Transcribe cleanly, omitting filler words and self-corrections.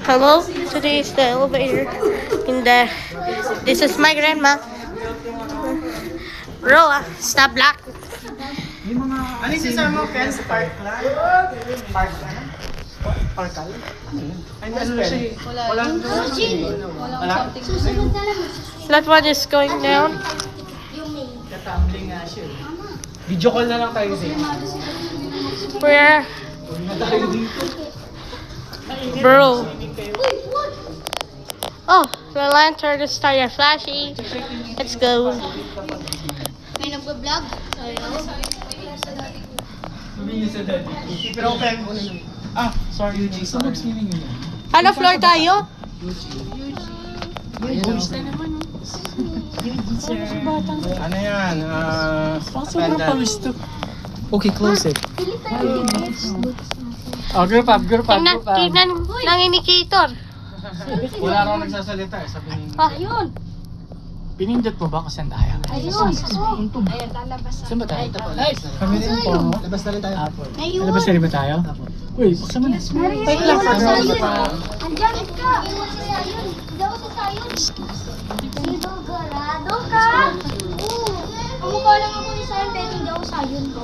Hello, today is the elevator in the, this is my grandma. Roa, stop black. Ano yung sasama mo, Ken? Park lang? Park lang? Parkal? Ay, ano siya eh? Walang Susunod na lang. That one is going down. Katambling nga siya. Video call na lang tayo siya. Where? Huwag na tayo dito. Bro. Oh, the lantern is started flashing. Let's go. May nagpa-vlog? Sabihin sa daddy. Pero okay. Sorry. Saan mag-swimming yun? Ano floor tayo? Ano yan? Okay, close it. Oh, group up. Tingnan ng indicator. Wala raw nagsasalita eh, sabi niya. Ah, yun. Pinindot mo ba kung saan tayo? Ayun. Ayun, lalabas na. Saan ba tayo? Kami rin po. Labas na rin tayo. Ayun. Labas na rin ba tayo? Uy, saan mo na? Wait lang, Andiyan ka. Iwan si Sayon. Hindi ako si Sayon. Sigurado ka? Oo. Kamukha lang ako ni Sayon pero hindi ako Sayon ko.